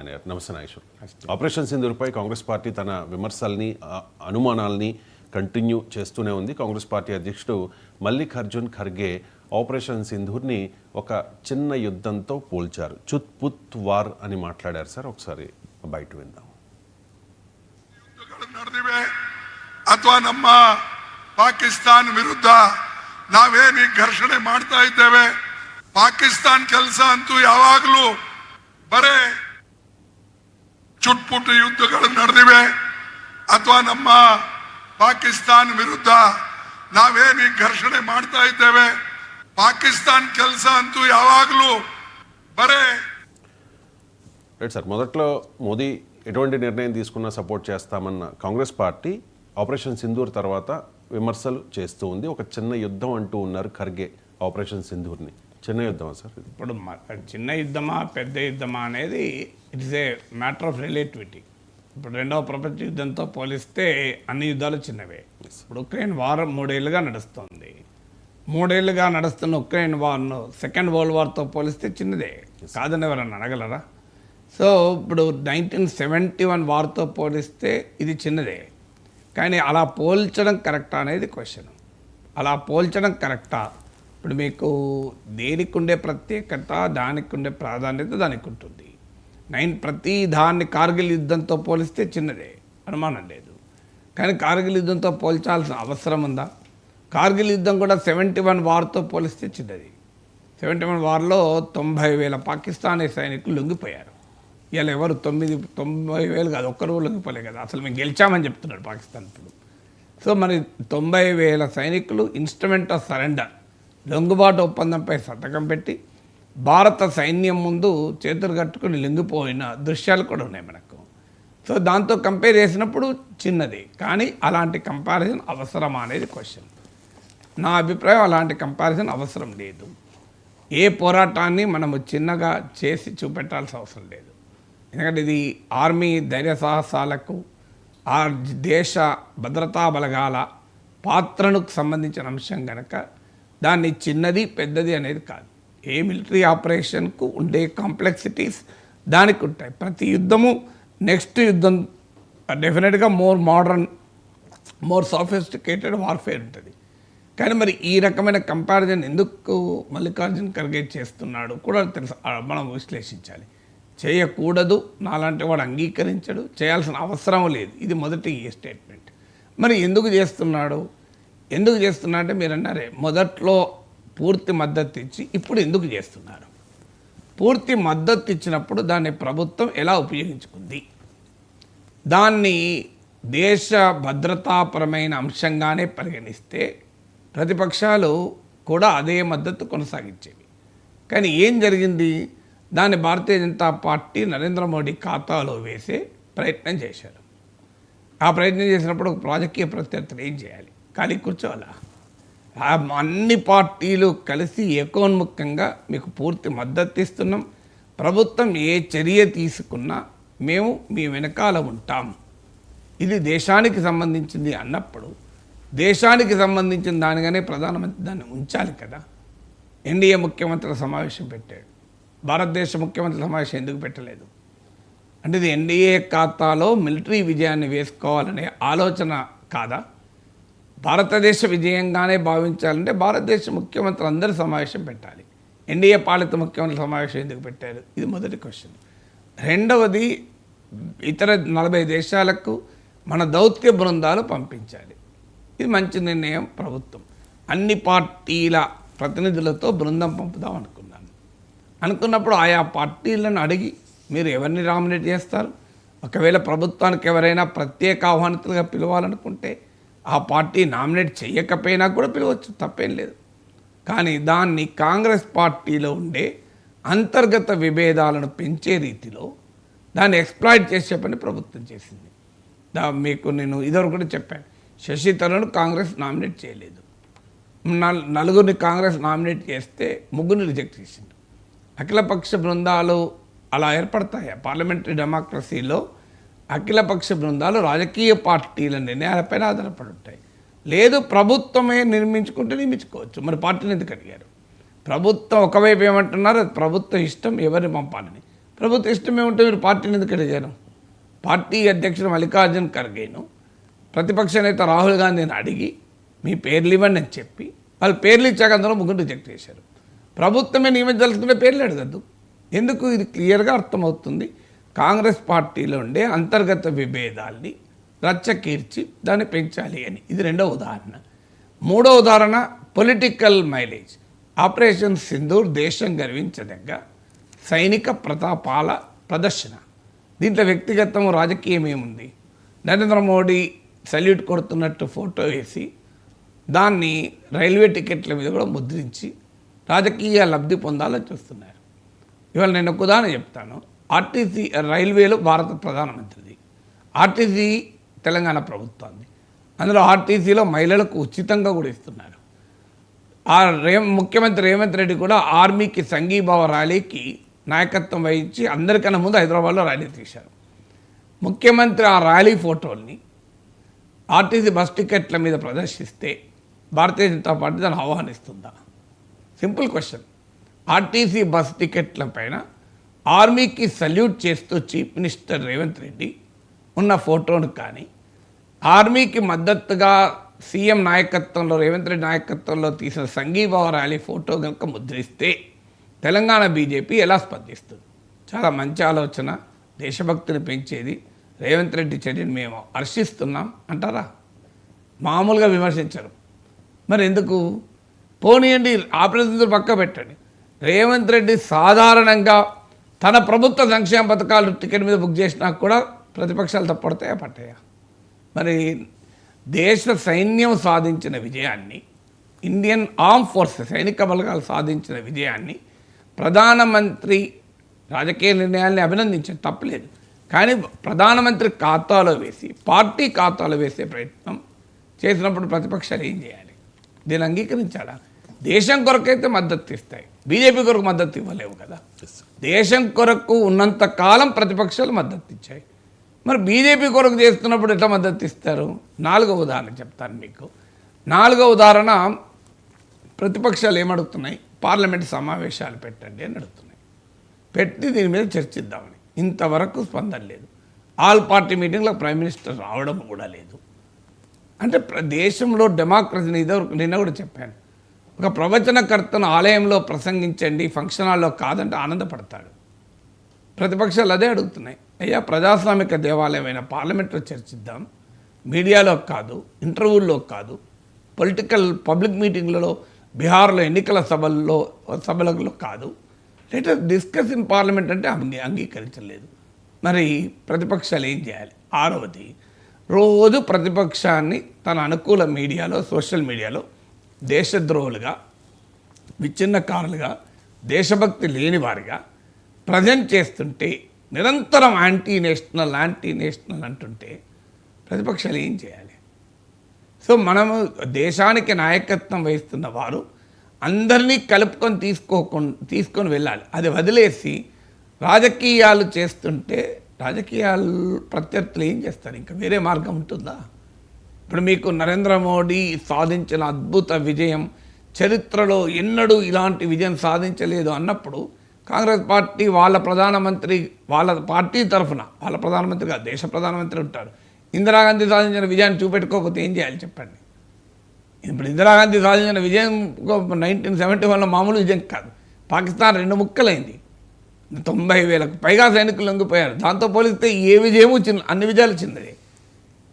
నమస్తే Nageshwar. Operation సింధూర్పై Congress party తన విమర్శల్ని అనుమానాల్ని continue చేస్తూనే ఉంది. కాంగ్రెస్ పార్టీ అధ్యక్షుడు మల్లికార్జున్ ఖర్గే ఆపరేషన్ సింధూర్ని ఒక చిన్న యుద్ధంతో పోల్చారు. చుత్ పుత్ వార్ అని మాట్లాడారు సార్. ఒకసారి బయట విందాం. ಅಥವಾ ನಮ್ಮ ಪಾಕಿಸ್ತಾನ ವಿರುದ್ಧ ನಾವೇನು ಘರ್ಷಣೆ ಮಾಡ್ತಾ ಇದ್ದೇವೆ, ಪಾಕಿಸ್ತಾನ ಕೆಲಸ ಅಂತೂ ಯಾವಾಗಲೂ ಬರೇ ಚುಟ್ಪುಟ್ಟು ಯುದ್ಧಗಳು ನಡೆದಿವೆ. ಅಥವಾ ನಮ್ಮ ಪಾಕಿಸ್ತಾನ ವಿರುದ್ಧ ನಾವೇನು ಘರ್ಷಣೆ ಮಾಡ್ತಾ ಇದ್ದೇವೆ, పాకిస్తాన్ ಕೆಲಸ ಅಂತೂ ಯಾವಾಗಲೂ బరే రైట్ సార్. మొదట్లో మోదీ ఎటువంటి నిర్ణయం తీసుకున్నా సపోర్ట్ చేస్తామన్న కాంగ్రెస్ పార్టీ ఆపరేషన్ సింధూర్ తర్వాత విమర్శలు చేస్తూ ఉంది. ఒక చిన్న యుద్ధం అంటూ ఉన్నారు ఖర్గే ఆపరేషన్ సింధూర్ని. చిన్న యుద్ధమా సార్? ఇప్పుడు చిన్న యుద్ధమా పెద్ద యుద్ధమా అనేది it's a matter of relativity. ఇప్పుడు రెండవ ప్రపంచ యుద్ధంతో పోలిస్తే అన్ని యుద్ధాలు చిన్నవే. ఇప్పుడు ఉక్రెయిన్ వార్ 3 ఏళ్ళుగా నడుస్తుంది. 3 ఏళ్ళుగా నడుస్తున్న ఉక్రెయిన్ వార్ను సెకండ్ వరల్డ్ వార్తో పోలిస్తే చిన్నదే కాదని ఎవరన్నా అనగలరా? సో ఇప్పుడు 1971 వార్తో పోలిస్తే ఇది చిన్నదే. కానీ అలా పోల్చడం కరెక్టా అనేది క్వశ్చన్. అలా పోల్చడం కరెక్టా? ఇప్పుడు మీకు దేనికి ఉండే ప్రత్యేకత, దానికి ఉండే ప్రాధాన్యత దానికి ఉంటుంది. ప్రతి దాన్ని కార్గిల్ యుద్ధంతో పోలిస్తే చిన్నదే, అనుమానం లేదు. కానీ కార్గిల్ యుద్ధంతో పోల్చాల్సిన అవసరం ఉందా? కార్గిల్ యుద్ధం కూడా 71 వార్తో పోలిస్తే చిన్నది. 71 వార్లో 90,000 పాకిస్తానీ సైనికులు లొంగిపోయారు. ఇలా ఎవరు 90,000 కాదు, ఒక్కరు లొంగిపోలే కదా. అసలు మేము గెలిచామని చెప్తున్నాడు పాకిస్తాన్ ఇప్పుడు. సో మరి 90,000 సైనికులు ఇన్స్ట్రుమెంట్ ఆఫ్ సరెండర్ లొంగుబాటు ఒప్పందంపై సంతకం పెట్టి భారత సైన్యం ముందు చేతులు కట్టుకుని లొంగిపోయిన దృశ్యాలు కూడా ఉన్నాయి మనకు. సో దాంతో కంపేర్ చేసినప్పుడు చిన్నది. కానీ అలాంటి కంపారిజన్ అవసరమా అనేది క్వశ్చన్. నా అభిప్రాయం అలాంటి కంపారిజన్ అవసరం లేదు. ఏ పోరాటాన్ని మనము చిన్నగా చేసి చూపెట్టాల్సిన అవసరం లేదు. ఎందుకంటే ఇది ఆర్మీ ధైర్య సాహసాలకు, ఆ దేశ భద్రతా బలగాల పాత్రను సంబంధించిన అంశం కనుక దాన్ని చిన్నది పెద్దది అనేది కాదు. ఏ మిలిటరీ ఆపరేషన్కు ఉండే కాంప్లెక్సిటీస్ దానికి ఉంటాయి. ప్రతి యుద్ధము నెక్స్ట్ యుద్ధం డెఫినెట్గా more modern, more sophisticated warfare ఉంటుంది. కానీ మరి ఈ రకమైన కంపారిజన్ ఎందుకు మల్లికార్జున్ ఖర్గే చేస్తున్నాడు కూడా తెలుసు, మనం విశ్లేషించాలి. చేయకూడదు, నాలాంటి వాడు అంగీకరించడు, చేయాల్సిన అవసరం లేదు. ఇది మొదటి స్టేట్మెంట్. మరి ఎందుకు చేస్తున్నాడు? ఎందుకు చేస్తున్నా అంటే మీరు అన్నారే మొదట్లో పూర్తి మద్దతు ఇచ్చి ఇప్పుడు ఎందుకు చేస్తున్నారు? పూర్తి మద్దతు ఇచ్చినప్పుడు దాన్ని ప్రభుత్వం ఎలా ఉపయోగించుకుంది? దాన్ని దేశ భద్రతాపరమైన అంశంగానే పరిగణిస్తే ప్రతిపక్షాలు కూడా అదే మద్దతు కొనసాగించేవి. కానీ ఏం జరిగింది? దాన్ని భారతీయ జనతా పార్టీ నరేంద్ర మోడీ ఖాతాలో వేసే ప్రయత్నం చేశారు. ఆ ప్రయత్నం చేసినప్పుడు రాజకీయ ప్రత్యర్థులు ఏం చేయాలి? ఖాళీ కూర్చోవాలా? అన్ని పార్టీలు కలిసి ఏకోన్ముఖంగా మీకు పూర్తి మద్దతు ఇస్తున్నాం, ప్రభుత్వం ఏ చర్య తీసుకున్నా మేము మీ వెనకాల ఉంటాం, ఇది దేశానికి సంబంధించింది అన్నప్పుడు దేశానికి సంబంధించిన దానిగానే ప్రధానమంత్రి దాన్ని ఉంచాలి కదా. ఎన్డీఏ ముఖ్యమంత్రుల సమావేశం పెట్టాడు, భారతదేశ ముఖ్యమంత్రుల సమావేశం ఎందుకు పెట్టలేదు? అంటే ఇది ఎన్డీఏ ఖాతాలో మిలిటరీ విజయాన్ని వేసుకోవాలనే ఆలోచన కాదా? భారతదేశ విజయంగానే భావించాలంటే భారతదేశ ముఖ్యమంత్రులు అందరూ సమావేశం పెట్టాలి. ఎన్డీఏ పాలిత ముఖ్యమంత్రుల సమావేశం ఎందుకు పెట్టారు? ఇది మొదటి క్వశ్చన్. రెండవది, ఇతర 40 దేశాలకు మన దౌత్య బృందాలు పంపించాలి. ఇది మంచి నిర్ణయం ప్రభుత్వం. అన్ని పార్టీల ప్రతినిధులతో బృందం పంపుదాం అనుకున్నప్పుడు ఆయా పార్టీలను అడిగి మీరు ఎవరిని నామినేట్ చేస్తారు? ఒకవేళ ప్రభుత్వానికి ఎవరైనా ప్రత్యేక ఆహ్వానితులుగా పిలవాలనుకుంటే ఆ పార్టీ నామినేట్ చేయకపోయినా కూడా పిలవచ్చు, తప్పేం లేదు. కానీ దాన్ని కాంగ్రెస్ పార్టీలో ఉండే అంతర్గత విభేదాలను పెంచే రీతిలో దాన్ని ఎక్స్ప్లాయిట్ చేసే పని ప్రభుత్వం చేసింది. మీకు నేను ఇదివరకు కూడా చెప్పాను, శశి థరూర్ను కాంగ్రెస్ నామినేట్ చేయలేదు. 4 కాంగ్రెస్ నామినేట్ చేస్తే 3 రిజెక్ట్ చేసింది. అఖిలపక్ష బృందాలు అలా ఏర్పడతాయి. పార్లమెంటరీ డెమోక్రసీలో అఖిలపక్ష బృందాలు రాజకీయ పార్టీల నిర్ణయాలపైన ఆధారపడి ఉంటాయి. లేదు ప్రభుత్వమే నియమించుకోవచ్చు. మరి పార్టీని ఎందుకు అడిగారు? ప్రభుత్వం ఒకవైపు ఏమంటున్నారు, ప్రభుత్వం ఇష్టం ఎవరిని పంపాలని. ప్రభుత్వ ఇష్టమే ఉంటే మీరు పార్టీని ఎందుకు అడిగారు? పార్టీ అధ్యక్షుడు మల్లికార్జున్ ఖర్గేను ప్రతిపక్ష నేత రాహుల్ గాంధీని అడిగి మీ పేర్లు ఇవ్వండి అని చెప్పి వాళ్ళు పేర్లు ఇచ్చాక అందులో ముగ్గురు రిజెక్ట్ చేశారు. ప్రభుత్వమే నియమించాల్సుకునే పేర్లు అడగద్దు ఎందుకు? ఇది క్లియర్గా అర్థమవుతుంది. కాంగ్రెస్ పార్టీలో ఉండే అంతర్గత విభేదాల్ని రచ్చకీర్చి దాన్ని పెంచాలి అని. ఇది రెండో ఉదాహరణ. మూడో ఉదాహరణ పొలిటికల్ మైలేజ్. ఆపరేషన్ సింధూర్ దేశం గర్వించదగ్గ సైనిక ప్రతాపాల ప్రదర్శన. దీంట్లో వ్యక్తిగతం రాజకీయం ఏముంది? నరేంద్ర మోడీ సల్యూట్ కొడుతున్నట్టు ఫోటో వేసి దాన్ని రైల్వే టికెట్ల మీద కూడా ముద్రించి రాజకీయ లబ్ధి పొందాలని చూస్తున్నారు. ఇవాళ నేను ఒక ఉదాహరణ చెప్తాను. ఆర్టీసీ రైల్వేలో భారత ప్రధానమంత్రిది, ఆర్టీసీ తెలంగాణ ప్రభుత్వాన్ని. అందులో ఆర్టీసీలో మహిళలకు ఉచితంగా కూడా ఇస్తున్నారు. ముఖ్యమంత్రి రేవంత్ రెడ్డి కూడా ఆర్మీకి సంఘీభావ ర్యాలీకి నాయకత్వం వహించి అందరికన్నా ముందు హైదరాబాద్లో ర్యాలీ తీశారు. ముఖ్యమంత్రి ఆ ర్యాలీ ఫోటోల్ని ఆర్టీసీ బస్ టికెట్ల మీద ప్రదర్శిస్తే భారతీయ జనతా పార్టీ దాన్ని ఆహ్వానిస్తుందా? Simple question. ఆర్టీసీ బస్ టికెట్ల పైన ఆర్మీకి సల్యూట్ చేస్తూ చీఫ్ మినిస్టర్ రేవంత్ రెడ్డి ఉన్న ఫోటోను కానీ, ఆర్మీకి మద్దతుగా సీఎం నాయకత్వంలో రేవంత్ రెడ్డి నాయకత్వంలో తీసిన సంఘీభావ ర్యాలీ ఫోటో కనుక ముద్రిస్తే తెలంగాణ బీజేపీ ఎలా స్పందిస్తుంది? చాలా మంచి ఆలోచన, దేశభక్తిని పెంచేది. రేవంత్ రెడ్డి చర్యను మేము హర్షిస్తున్నాం అంటారా? మామూలుగా విమర్శించరు. మరి ఎందుకు? పోనీయండి, ఆపరేషన్ పక్క పెట్టండి. రేవంత్ రెడ్డి సాధారణంగా తన ప్రభుత్వ సంక్షేమ పథకాలు టికెట్ మీద బుక్ చేసినా కూడా ప్రతిపక్షాలు తప్పడతాయా పట్టాయా? మరి దేశ సైన్యం సాధించిన విజయాన్ని, ఇండియన్ ఆర్మ్ ఫోర్సెస్ సైనిక బలగాలు సాధించిన విజయాన్ని ప్రధానమంత్రి రాజకీయ నిర్ణయాల్ని అభినందించడం తప్పలేదు. కానీ ప్రధానమంత్రి ఖాతాలో వేసి పార్టీ ఖాతాలో వేసే ప్రయత్నం చేసినప్పుడు ప్రతిపక్షాలు ఏం చేయాలి? దీన్ని అంగీకరించాలా? దేశం కొరకైతే మద్దతు ఇస్తాయి, బీజేపీ కొరకు మద్దతు ఇవ్వలేవు కదా. దేశం కొరకు ఉన్నంత కాలం ప్రతిపక్షాలు మద్దతు ఇచ్చాయి. మరి బీజేపీ కొరకు చేస్తున్నప్పుడు ఎట్లా మద్దతు ఇస్తారు? నాలుగో ఉదాహరణ చెప్తాను మీకు. నాలుగో ఉదాహరణ, ప్రతిపక్షాలు ఏమడుగుతున్నాయి? పార్లమెంట్ సమావేశాలు పెట్టండి అని అడుగుతున్నాయి. పెట్టి దీని మీద చర్చిద్దామని. ఇంతవరకు స్పందన లేదు. ఆల్ పార్టీ మీటింగ్లో ప్రైమ్ మినిస్టర్ రావడం కూడా లేదు. అంటే దేశంలో డెమోక్రసీని నిన్న కూడా చెప్పాను. ఒక ప్రవచనకర్తను ఆలయంలో ప్రసంగించండి, ఫంక్షన్ హాల్లో కాదంటే ఆనందపడతాడు. ప్రతిపక్షాలు అదే అడుగుతున్నాయి. అయ్యా, ప్రజాస్వామిక దేవాలయమైన పార్లమెంట్లో చర్చిద్దాం, మీడియాలో కాదు, ఇంటర్వ్యూల్లో కాదు, పబ్లిక్ మీటింగ్లలో, బీహార్లో ఎన్నికల సభలలో కాదు. లెటర్ డిస్కస్ ఇన్ పార్లమెంట్ అంటే అంగీకరించలేదు. మరి ప్రతిపక్షాలు ఏం చేయాలి? ఆరవది, రోజు ప్రతిపక్షాన్ని తన అనుకూల మీడియాలో, సోషల్ మీడియాలో దేశద్రోహులుగా, విచ్ఛిన్నకారులుగా, దేశభక్తి లేని వారిగా ప్రజెంట్ చేస్తుంటే, నిరంతరం యాంటీ నేషనల్ అంటుంటే ప్రతిపక్షాలు ఏం చేయాలి? సో మనము దేశానికి నాయకత్వం వహిస్తున్న వారు అందరినీ కలుపుకొని తీసుకొని వెళ్ళాలి. అది వదిలేసి రాజకీయాలు చేస్తుంటే రాజకీయాలు ప్రత్యర్థులు ఏం చేస్తారు? ఇంకా వేరే మార్గం ఉంటుందా? ఇప్పుడు మీకు నరేంద్ర మోడీ సాధించిన అద్భుత విజయం, చరిత్రలో ఎన్నడూ ఇలాంటి విజయం సాధించలేదు అన్నప్పుడు కాంగ్రెస్ పార్టీ వాళ్ళ ప్రధానమంత్రి, వాళ్ళ పార్టీ తరఫున, వాళ్ళ ప్రధానమంత్రిగా దేశ ప్రధానమంత్రి ఉంటారు. ఇందిరాగాంధీ సాధించిన విజయాన్ని చూపెట్టుకోకపోతే ఏం చేయాలి చెప్పండి? ఇప్పుడు ఇందిరాగాంధీ సాధించిన విజయం 1971లో మామూలు విజయం కాదు. పాకిస్తాన్ 2 ముక్కలైంది, 90,000కు పైగా సైనికులు లొంగిపోయారు. దాంతో పోలిస్తే ఏ విజయము అన్ని విజయాలు చిన్నదే.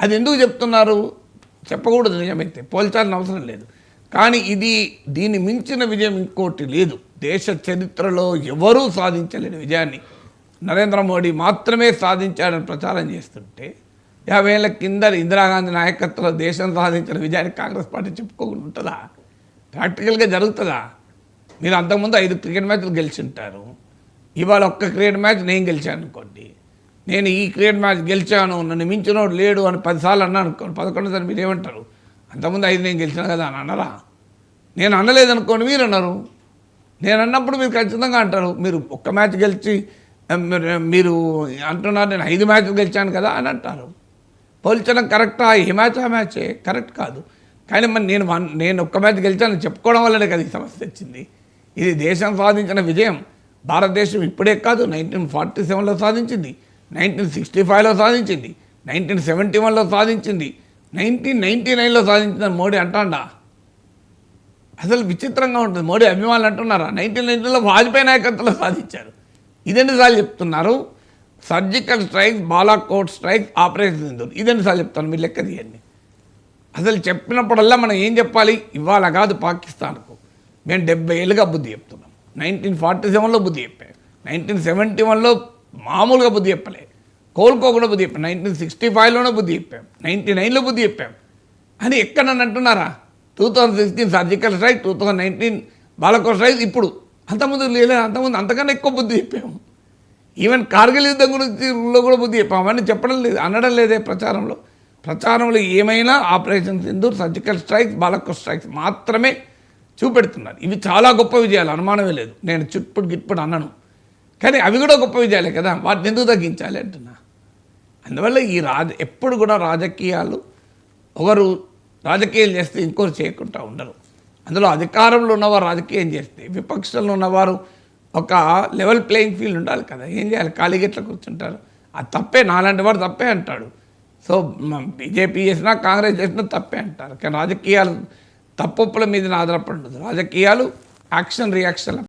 అది ఎందుకు చెప్తున్నారు? చెప్పకూడదు, నిజమైతే పోల్చాల్సిన అవసరం లేదు. కానీ దీన్ని మించిన విజయం ఇంకోటి లేదు. దేశ చరిత్రలో ఎవరూ సాధించలేని విజయాన్ని నరేంద్ర మోడీ మాత్రమే సాధించాడని ప్రచారం చేస్తుంటే, 50 ఏళ్ల కింద ఇందిరాగాంధీ నాయకత్వంలో దేశం సాధించిన విజయాన్ని కాంగ్రెస్ పార్టీ చెప్పుకోకుండా ఉంటుందా? ప్రాక్టికల్గా జరుగుతుందా? మీరు అంతకుముందు 5 క్రికెట్ మ్యాచ్లు గెలిచి ఉంటారు. ఇవాళ ఒక్క క్రికెట్ మ్యాచ్ నేను గెలిచాను అనుకోండి, నేను ఈ క్రికెట్ మ్యాచ్ గెలిచాను, నన్ను మించినోడు లేడు అని 10 సార్లు అన్నాను అనుకోండి, 11సారి మీరు ఏమంటారు? అంతకుముందు 5 నేను గెలిచాను కదా అని అన్నారా? నేను అనలేదనుకోండి, మీరు అన్నారు. నేను అన్నప్పుడు మీరు ఖచ్చితంగా అంటారు. మీరు ఒక్క మ్యాచ్ గెలిచి మీరు అంటున్నారు నేను 5 మ్యాచ్లు గెలిచాను కదా అని అంటారు. పోల్చడం కరెక్టా? ఏ మ్యాచ్ ఆ మ్యాచే కరెక్ట్ కాదు. కానీ మరి నేను ఒక్క మ్యాచ్ గెలిచాను చెప్పుకోవడం వల్లనే కదా ఈ సమస్య వచ్చింది. ఇది దేశం సాధించిన విజయం. భారతదేశం ఇప్పుడే కాదు 1947లో సాధించింది, 1965లో సాధించింది, 1971లో సాధించింది, 1999లో సాధించిందని మోడీ అంటాడా? అసలు విచిత్రంగా ఉంటుంది. మోడీ అభిమానులు అంటున్నారా 1990లో వాజ్పేయి నాయకత్వంలో సాధించారు. ఇదెన్నిసార్లు చెప్తున్నారు? Surgical strikes, Balakot strikes, operation Sindoor ఇదెన్నిసార్లు చెప్తాను? మీరు లెక్క తీయండి. అసలు చెప్పినప్పుడల్లా మనం ఏం చెప్పాలి? ఇవాళ కాదు పాకిస్తాన్కు మేము 70 ఏళ్ళుగా బుద్ధి చెప్తున్నాం. 1947లో బుద్ధి చెప్పాం, 1971లో మామూలుగా బుద్ధి చెప్పలే, కోలుకోకుండా బుద్ధి చెప్పాం, 1965లోనే బుద్ధి చెప్పాం, 99లో బుద్ధి చెప్పాం అని ఎక్కడన్నా అంటున్నారా? 2016 సర్జికల్ స్ట్రైక్, 2019 బాలాకోట్ స్ట్రైక్, ఇప్పుడు అంతకుముందు లేదు, అంతకుముందు అంతకన్నా ఎక్కువ బుద్ధి చెప్పాము. ఈవెన్ కార్గిల్ యుద్ధం గురించి కూడా బుద్ధి చెప్పాము. అవన్నీ చెప్పడం లేదు, అనడం లేదే ప్రచారంలో ఏమైనా operation Sindoor, surgical strikes, Balakot strikes మాత్రమే చూపెడుతున్నారు. ఇవి చాలా గొప్ప విజయాలు, అనుమానమే లేదు. నేను గిట్టుపుడు అన్నాను, కానీ అవి కూడా గొప్ప విజయాలే కదా, వాటిని ఎందుకు తగ్గించాలి అంటున్నా. అందువల్ల ఈ ఎప్పుడు కూడా రాజకీయాలు ఒకరు రాజకీయాలు చేస్తే ఇంకోరు చేయకుండా ఉండరు. అందులో అధికారంలో ఉన్నవారు రాజకీయం చేస్తే, విపక్షంలో ఉన్నవారు ఒక లెవెల్ ప్లేయింగ్ ఫీల్డ్ ఉండాలి కదా. ఏం చేయాలి? ఖాళీగా ఎట్లా కూర్చుంటారు? అది తప్పే, నాలాంటి వాడు తప్పే అంటాడు. సో బీజేపీ చేసినా కాంగ్రెస్ చేసినా తప్పే అంటారు. కానీ రాజకీయాలు తప్పొప్పుల మీద ఆధారపడి ఉండదు. రాజకీయాలు యాక్షన్ రియాక్షన్